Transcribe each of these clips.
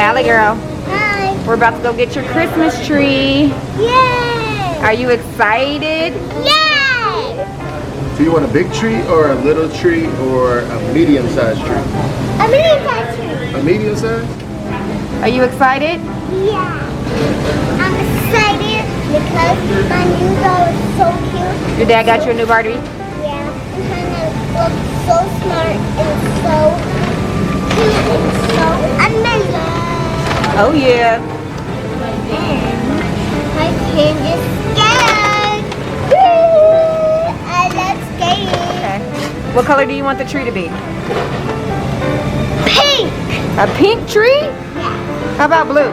Cali girl. Hi. We're about to go get your Christmas tree. Yay! Are you excited? Yay! Do you want a big tree or a little tree or a medium-sized tree? A medium-sized tree. A medium-sized? Are you excited? Yeah. I'm excited because my new doll is so cute. Your dad got you a new Barbie? Yeah. And it looks so smart and so cute and so amazing. Oh yeah. And my kid is scared. Woo! I love skating. Okay. What color do you want the tree to be? Pink. A pink tree? Yeah. How about blue?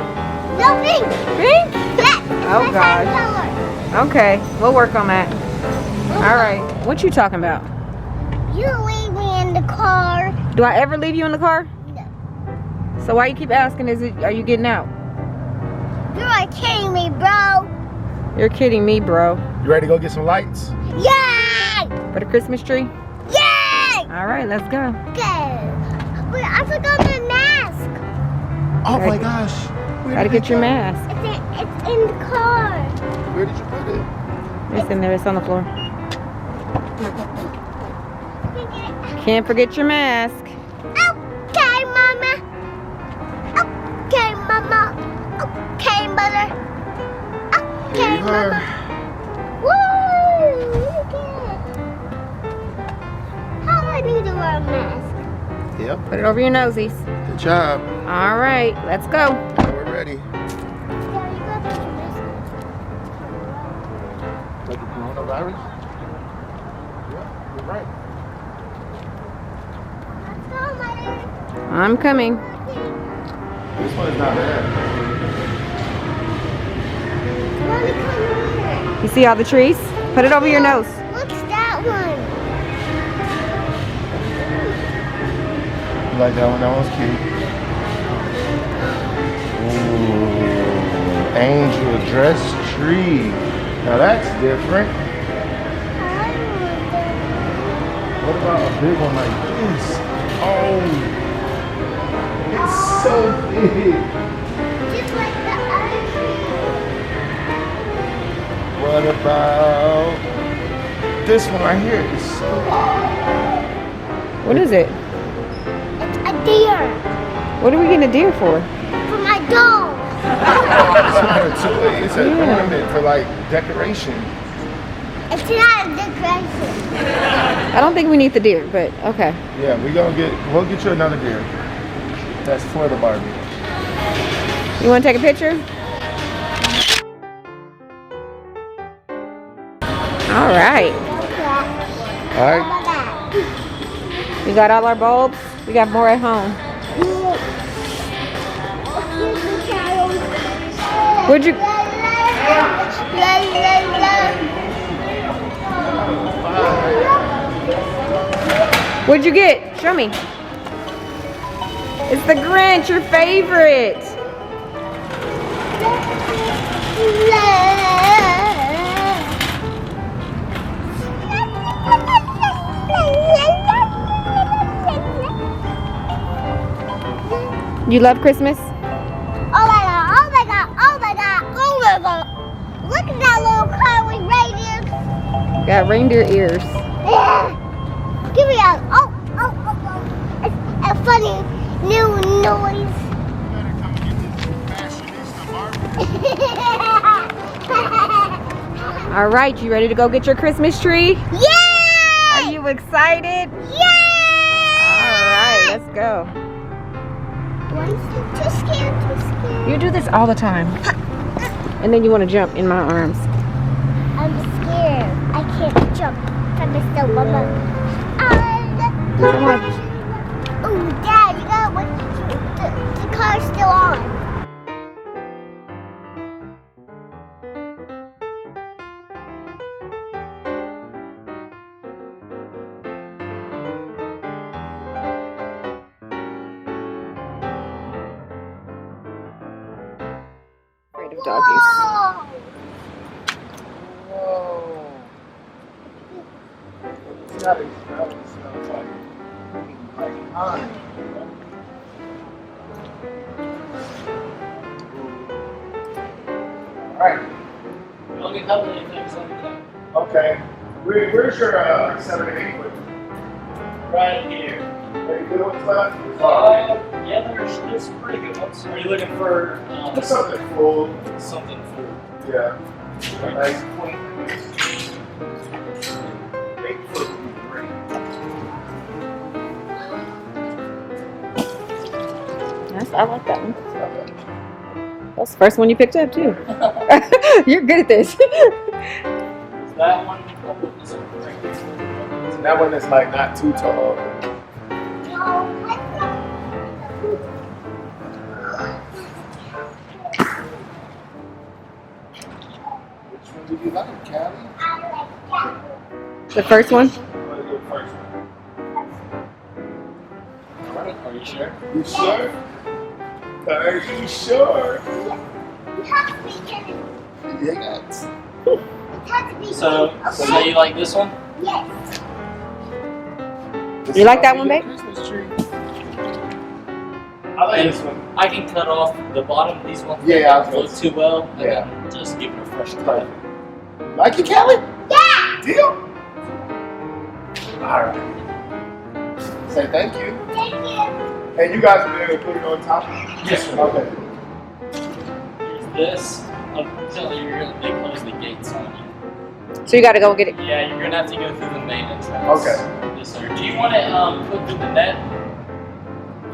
No pink. Pink? Black. Oh, My God. favorite color. Okay, we'll work on that. All right. What you talking about? You leave me in the car. Do I ever leave you in the car? No. So why you keep asking, are you getting out? You are kidding me, bro. You're kidding me, bro. You ready to go get some lights? Yay! For the Christmas tree? Yay! All right, let's go. Go. Wait, I forgot my mask. Oh Right. my gosh. Where Gotta did get it your go? mask. It's in the car. Where did you put it? It's in there. It's on the floor. Can't forget your mask. Okay, mama. Okay, mama. Okay, mother. Here Okay, you are. mama. Woo! Look at it. How do I need to wear a mask? Yep. Put it over your nosies. Good job. All right, let's go. Now we're ready. Daddy, you got the mask. Like the coronavirus? Yep, you're right. Let's go, mother. I'm coming. This one is not bad. Mommy, come here. You see all the trees? Put it over your nose. Look at that one. You like that one? That one's cute. Ooh, angel dress tree. Now that's different. What about a big one like this? Oh, it's so big. Just like the other tree. What about this one right here? It's so What is it? It's a deer What are we getting a deer for? for my doll. It's an ornament for like decoration. It's not a decoration. I don't think we need the deer, but okay. Yeah, we'll get you another deer. That's for the Barbie. You want to take a picture? All right. All right. How about that? We got all our bulbs. We got more at home. Where'd you? What'd you get? Show me. It's the Grinch, your favorite. You love Christmas? Oh my god, oh my god, oh my god, oh my god. Look at that little car with reindeer. Got reindeer ears. Yeah. Give me a, oh. It's a funny new noise. All right, you ready to go get your Christmas tree? Yeah! Are you excited? Yeah! All right, let's go. Too scared, too scared. You do this all the time. And then you want to jump in my arms. I'm scared. I can't jump from the still mama. Come on. Oh, Dad, you gotta wait. The car's still on. Afraid of doggies. Whoa. That smells like pine. Right. Only a couple of things like that. Okay. Where's your 7 and 8 foot? Right here. Are you good ones left? Yeah, there's some pretty good ones. Are you looking for Just something full. something for? Yeah. A nice point. 8 foot would be great. Yes, I like that one. That's the first one you picked up too. You're good at this. Is that one? Is it right here? That one is like not too tall. No, what's that? Which one do you like, Cali? I like that. The first one? What is your first one? Are you sure? You sure? Are you sure? You have to be kidding. Yes. It has to be So kidding. you like this one? Yes. You like that one, babe? Christmas tree. I like this one. I can cut off the bottom of these ones. Yeah, that I was don't look too well, and Yeah. then just give it a fresh cut. Like it, Cali? Yeah. Deal? Alright. Say thank you. Thank you. And you guys will be able to put it on top? Yes, sir. Okay. Here's this. Unfortunately, you're gonna they close the gates on you. So you gotta go get it. Yeah, you're gonna have to go through the main entrance. Okay. Yes, sir. Do you want it put through the net?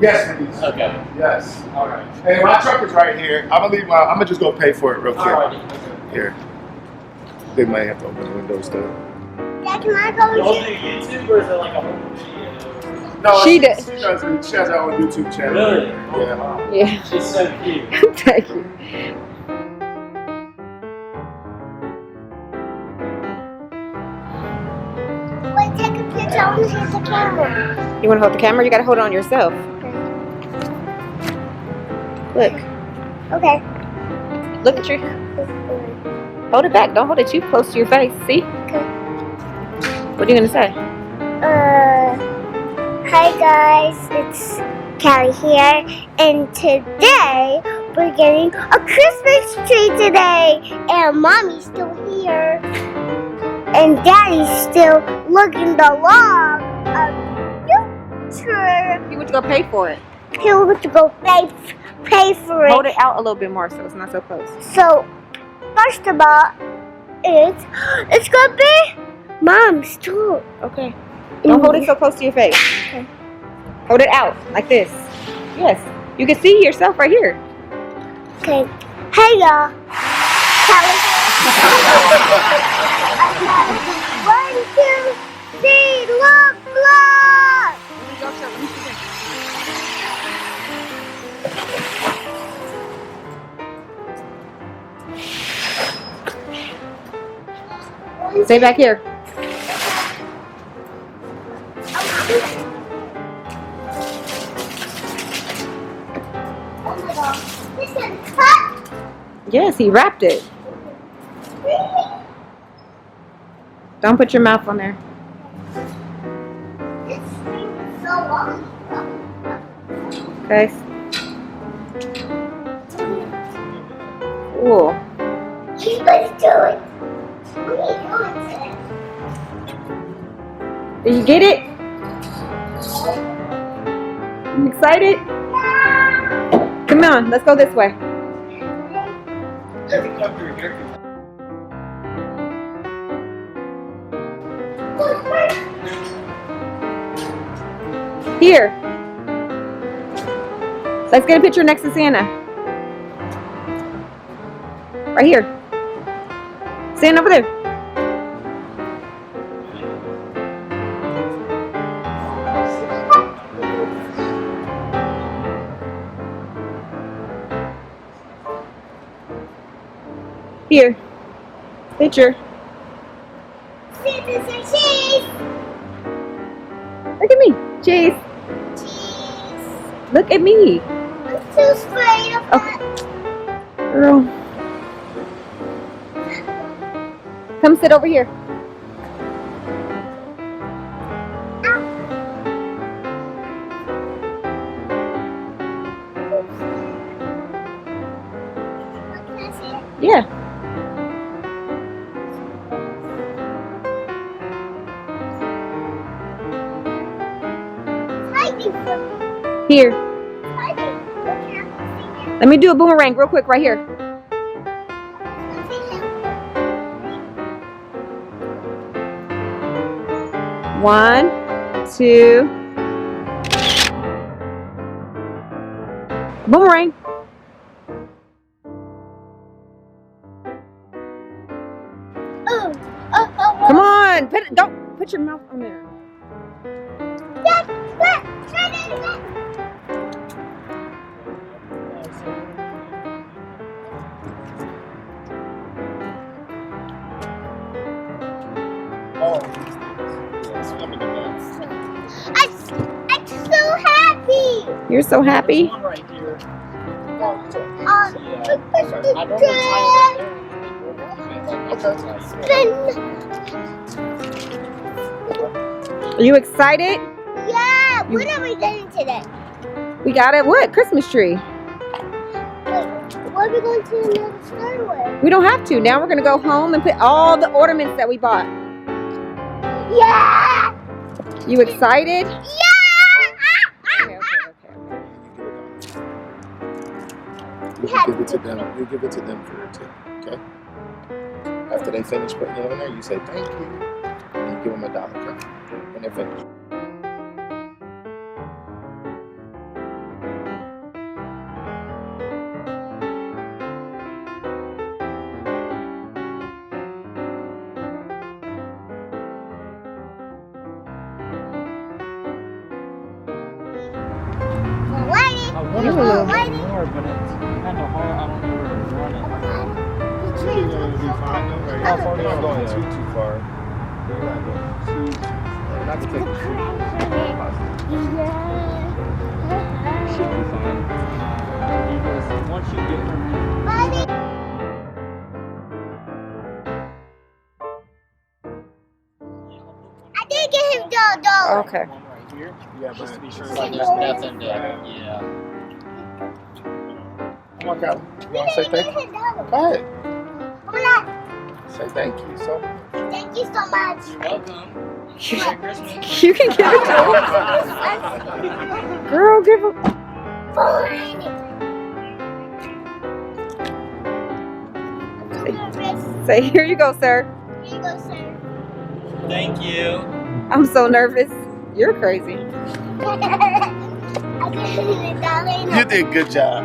Yes, please. Okay. Yes. All right. Hey, my truck is right here. I'm gonna just go pay for it real quick. Alrighty. Here. They might have to open the windows though. Dad, can I go Y'all with do you? YouTube or is it like a whole video? No, She she did. She has her own YouTube channel. Really? Oh, Yeah. wow. Yeah. She's so cute. Thank you. Wait, take a picture. I want to hit the camera. You wanna hold the camera? You gotta hold it on yourself. Look. Okay. Look at your. Hold it back. Don't hold it too close to your face. See? Okay. What are you gonna say? Hi guys, it's Cali here, and today we're getting a Christmas tree today, and Mommy's still here, and Daddy's still looking the log of future. You went to go pay for it. He wants to go pay for it. Hold it out a little bit more so it's not so close. So, first of all, it's gonna be Mom's too. Okay. Don't hold it so close to your face. Okay. Hold it out like this. Yes. You can see yourself right here. Okay. Hey y'all. Cali. 1, 2, 3, look, look. Stay back here. Oh my God. This is cut. Yes, he wrapped it. Don't put your mouth on there. This thing is so long. Okay. Cool. He's going to do it. What are you doing today? Did you get it? You excited? Come on, let's go this way. Here. Let's get a picture next to Santa. Right here. Stand over there. Here. Picture. Santa's and cheese. Look at me. Cheese. Cheese. Look at me. I'm too afraid of that. Girl. Come sit over here. Can I see it? Yeah. Here. Let me do a boomerang real quick right here. One, two. Boomerang. Come on. Don't put your mouth on there. I'm so happy. You're so happy. There's one right here. Yeah. Are you excited? Yeah. What are we getting today? We got it. What? Christmas tree. What are we going to another store with? We don't have to. Now we're going to go home and put all the ornaments that we bought. Yeah. You excited? Yeah. Okay. You can give it to them. You give it to them for your tip, okay? After they finish putting it on there, you say thank you, and you give them $1, okay? When they're finished. I wanted a little bit more, but it's kind of hard. I don't know where to run it. You're gonna be fine though, right? How far do You're you not go? going too far. You're not going too far. Not to take the tree. Should be fine. You just, once you get from I did get him $1. Okay. one right here, Yeah, just to be sure Like like there's there's nothing nothing to, yeah. Come on, Cali. You want to say thank you? Go ahead. Say thank you so much. Thank you so much. You're welcome. Merry Christmas. You can give it to him. Girl, give him. Say, here you go, sir. Here you go, sir. Thank you. I'm so nervous. You're crazy. I gave you $1. You did a good job.